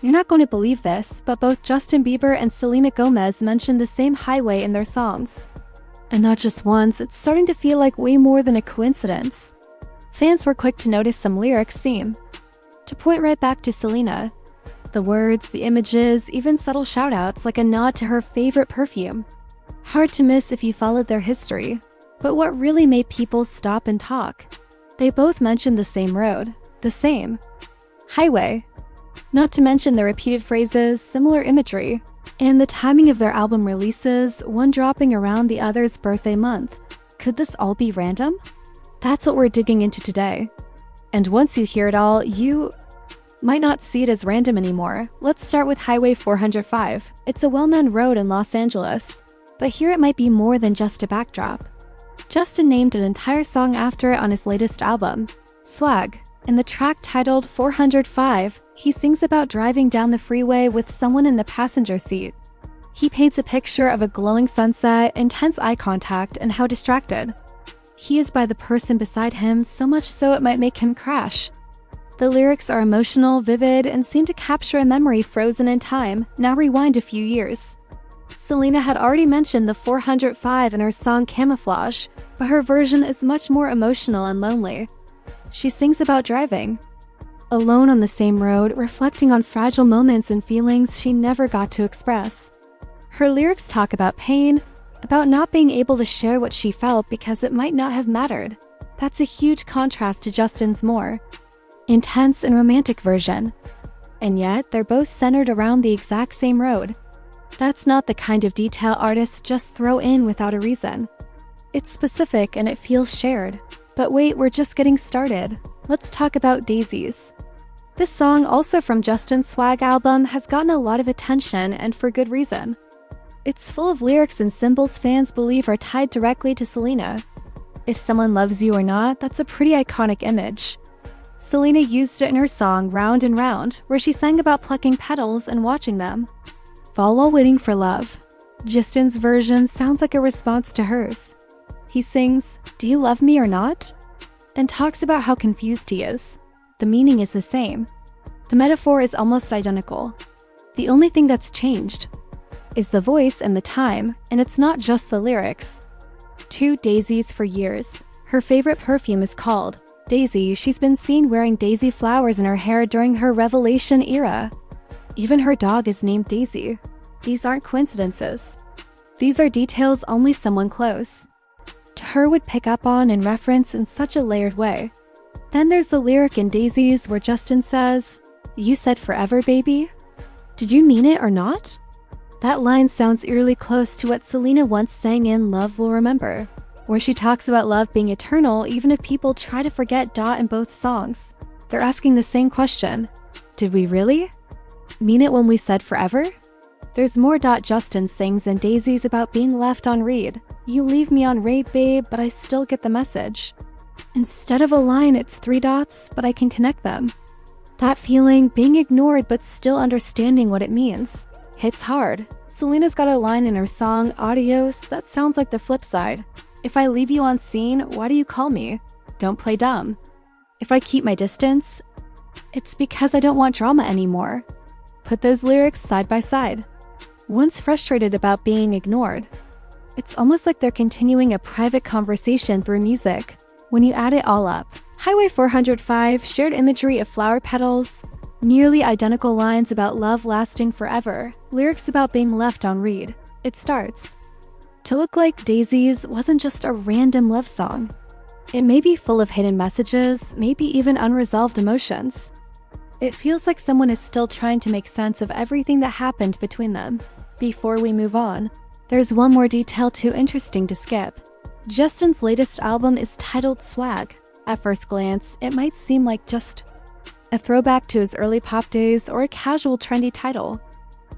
You're not going to believe this, but both Justin Bieber and Selena Gomez mention the same highway in their songs. And not just once, it's starting to feel like way more than a coincidence. Fans were quick to notice some lyrics seem to point right back to Selena. The words, the images, even subtle shoutouts like a nod to her favorite perfume. Hard to miss if you followed their history. But what really made people stop and talk? They both mentioned the same road, the same highway. Not to mention the repeated phrases, similar imagery, and the timing of their album releases, one dropping around the other's birthday month. Could this all be random? That's what we're digging into today. And once you hear it all, you might not see it as random anymore. Let's start with Highway 405. It's a well-known road in Los Angeles. But here it might be more than just a backdrop. Justin named an entire song after it on his latest album, Swag. In the track titled 405, he sings about driving down the freeway with someone in the passenger seat. He paints a picture of a glowing sunset, intense eye contact, and how distracted he is by the person beside him, so much so it might make him crash. The lyrics are emotional, vivid, and seem to capture a memory frozen in time. Now rewind a few years. Selena had already mentioned the 405 in her song Camouflage, but her version is much more emotional and lonely. She sings about driving alone on the same road, reflecting on fragile moments and feelings she never got to express. Her lyrics talk about pain, about not being able to share what she felt because it might not have mattered. That's a huge contrast to Justin's more intense and romantic version. And yet, they're both centered around the exact same road. That's not the kind of detail artists just throw in without a reason. It's specific and it feels shared. But wait, we're just getting started. Let's talk about Daisies. This song, also from Justin's Swag album, has gotten a lot of attention, and for good reason. It's full of lyrics and symbols fans believe are tied directly to Selena. If someone loves you or not, that's a pretty iconic image. Selena used it in her song Round and Round, where she sang about plucking petals and watching them fall while waiting for love. Justin's version sounds like a response to hers. He sings, "Do you love me or not?" and talks about how confused he is. The meaning is the same. The metaphor is almost identical. The only thing that's changed is the voice and the time, and it's not just the lyrics. Two daisies for years. Her favorite perfume is called Daisy. She's been seen wearing daisy flowers in her hair during her Revelation era. Even her dog is named Daisy. These aren't coincidences. These are details only someone close to her would pick up on and reference in such a layered way. Then there's the lyric in Daisies where Justin says, "You said forever, baby? Did you mean it or not?" That line sounds eerily close to what Selena once sang in Love Will Remember, where she talks about love being eternal even if people try to forget. In both songs, they're asking the same question. Did we really mean it when we said forever? There's more. Justin sings in Daisies about being left on read. "You leave me on read, babe, but I still get the message." Instead of a line, it's 3 dots, but I can connect them. That feeling, being ignored but still understanding what it means, hits hard. Selena's got a line in her song Adios that sounds like the flip side. "If I leave you on scene, why do you call me? Don't play dumb. If I keep my distance, it's because I don't want drama anymore." Put those lyrics side by side. One's frustrated about being ignored. It's almost like they're continuing a private conversation through music. When you add it all up, Highway 405 shared imagery of flower petals, nearly identical lines about love lasting forever, lyrics about being left on read. It starts to look like Daisies wasn't just a random love song. It may be full of hidden messages, maybe even unresolved emotions. It feels like someone is still trying to make sense of everything that happened between them. Before we move on, there's one more detail too interesting to skip. Justin's latest album is titled Swag. At first glance, it might seem like just a throwback to his early pop days or a casual trendy title.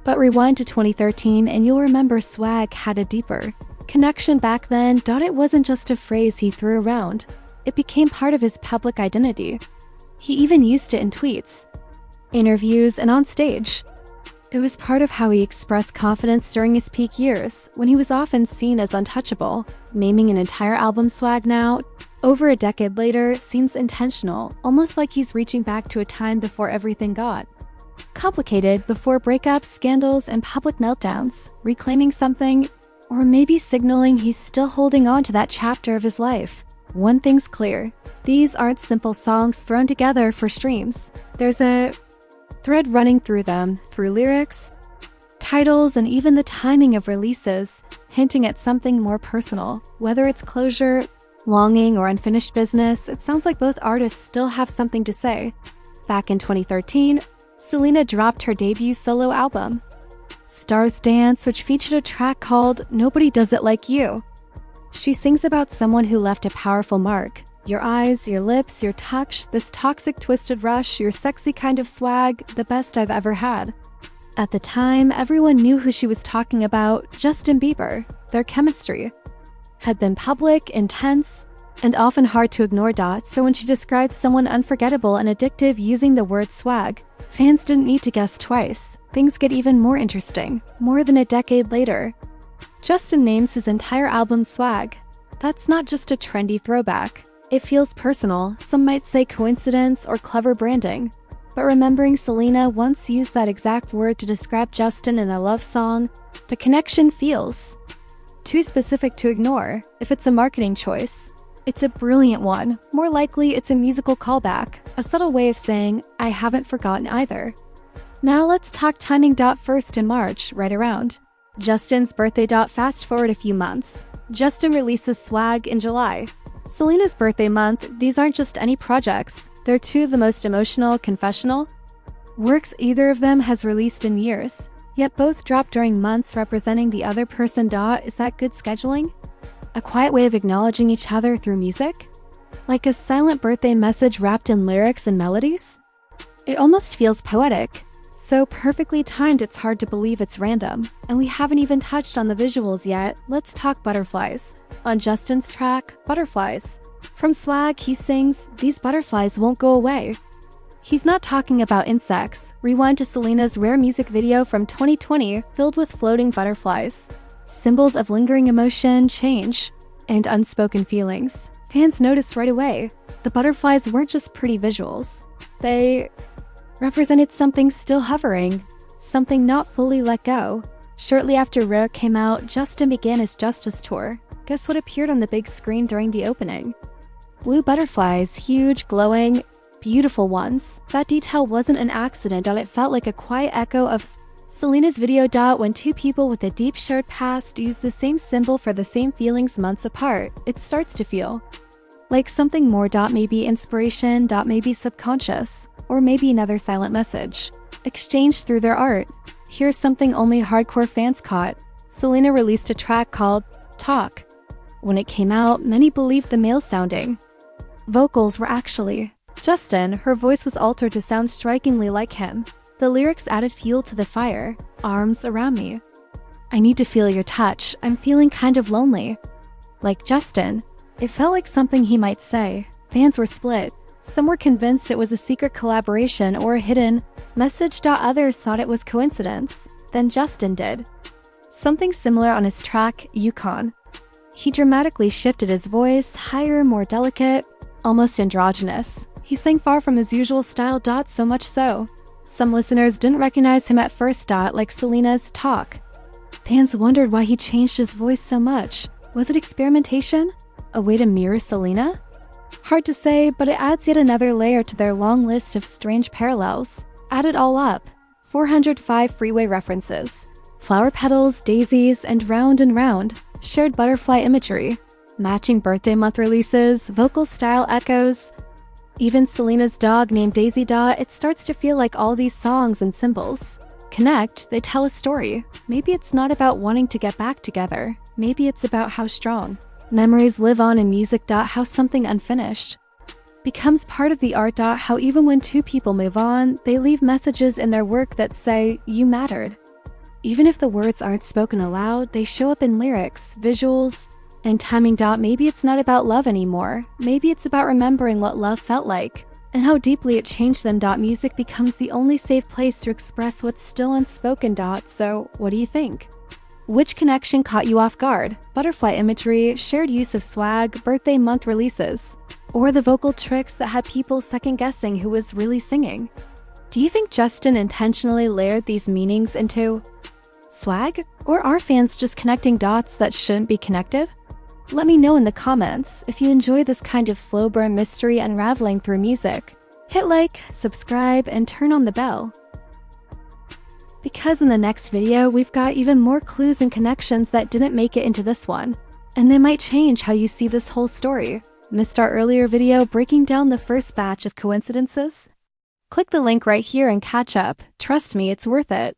But rewind to 2013 and you'll remember Swag had a deeper connection back then. It wasn't just a phrase he threw around. It became part of his public identity. He even used it in tweets, interviews, and on stage. It was part of how he expressed confidence during his peak years, when he was often seen as untouchable. Naming an entire album Swag now, over a decade later, seems intentional, almost like he's reaching back to a time before everything got Complicated before breakups, scandals, and public meltdowns, reclaiming something, or maybe signaling he's still holding on to that chapter of his life. One thing's clear, these aren't simple songs thrown together for streams. There's a thread running through them, through lyrics, titles, and even the timing of releases, hinting at something more personal. Whether it's closure, longing, or unfinished business, it sounds like both artists still have something to say. Back in 2013, Selena dropped her debut solo album, Stars Dance, which featured a track called Nobody Does It Like You. She sings about someone who left a powerful mark. Your eyes, your lips, your touch, this toxic twisted rush, your sexy kind of swag, the best I've ever had. At the time, everyone knew who she was talking about, Justin Bieber. Their chemistry had been public, intense, and often hard to ignore. So when she described someone unforgettable and addictive using the word swag, fans didn't need to guess twice. Things get even more interesting. More than a decade later, Justin names his entire album Swag. That's not just a trendy throwback. It feels personal, some might say coincidence or clever branding. But remembering Selena once used that exact word to describe Justin in a love song, the connection feels too specific to ignore. If it's a marketing choice, it's a brilliant one. More likely, it's a musical callback, a subtle way of saying, I haven't forgotten either. Now let's talk timing. First in March, right around Justin's birthday. Fast forward a few months. Justin releases Swag in July. Selena's birthday month. These aren't just any projects. They're two of the most emotional, confessional works either of them has released in years. Yet both dropped during months representing the other person. Is that good scheduling? A quiet way of acknowledging each other through music? Like a silent birthday message wrapped in lyrics and melodies? It almost feels poetic. So perfectly timed it's hard to believe it's random. And we haven't even touched on the visuals yet. Let's talk butterflies. On Justin's track, Butterflies. From Swag, he sings, these butterflies won't go away. He's not talking about insects. Rewind to Selena's Rare music video from 2020, filled with floating butterflies. Symbols of lingering emotion, change, and unspoken feelings. Fans noticed right away. The butterflies weren't just pretty visuals. They represented something still hovering, something not fully let go. Shortly after Rare came out, Justin began his Justice tour. Guess what appeared on the big screen during the opening? Blue butterflies, huge, glowing, beautiful ones. That detail wasn't an accident, and it felt like a quiet echo of Selena's video. When two people with a deep shared past use the same symbol for the same feelings months apart, it starts to feel like something more. Maybe inspiration, maybe subconscious, or maybe another silent message exchanged through their art. Here's something only hardcore fans caught. Selena released a track called Talk. When it came out, many believed the male-sounding vocals were actually Justin. Her voice was altered to sound strikingly like him. The lyrics added fuel to the fire. Arms around me. I need to feel your touch. I'm feeling kind of lonely. Like Justin. It felt like something he might say. Fans were split. Some were convinced it was a secret collaboration or a hidden message. Others thought it was coincidence. Then Justin did something similar on his track, Yukon. He dramatically shifted his voice, higher, more delicate, almost androgynous. He sang far from his usual style. So much so, some listeners didn't recognize him at first. Like Selena's Talk. Fans wondered why he changed his voice so much. Was it experimentation? A way to mirror Selena? Hard to say, but it adds yet another layer to their long list of strange parallels. Add it all up. 405 freeway references. Flower petals, daisies, and round. Shared butterfly imagery. Matching birthday month releases, vocal style echoes. Even Selena's dog named Daisy. It starts to feel like all these songs and symbols connect. They tell a story. Maybe it's not about wanting to get back together. Maybe it's about how strong memories live on in music. How something unfinished becomes part of the art. How even when two people move on, they leave messages in their work that say, you mattered. Even if the words aren't spoken aloud, they show up in lyrics, visuals, and timing. Maybe it's not about love anymore. Maybe it's about remembering what love felt like and how deeply it changed them. Music becomes the only safe place to express what's still unspoken. So, what do you think? Which connection caught you off guard? Butterfly imagery, shared use of swag, birthday month releases, or the vocal tricks that had people second-guessing who was really singing? Do you think Justin intentionally layered these meanings into swag? Or are fans just connecting dots that shouldn't be connected? Let me know in the comments if you enjoy this kind of slow burn mystery unraveling through music. Hit like, subscribe, and turn on the bell. Because in the next video, we've got even more clues and connections that didn't make it into this one. And they might change how you see this whole story. Missed our earlier video breaking down the first batch of coincidences? Click the link right here and catch up. Trust me, it's worth it.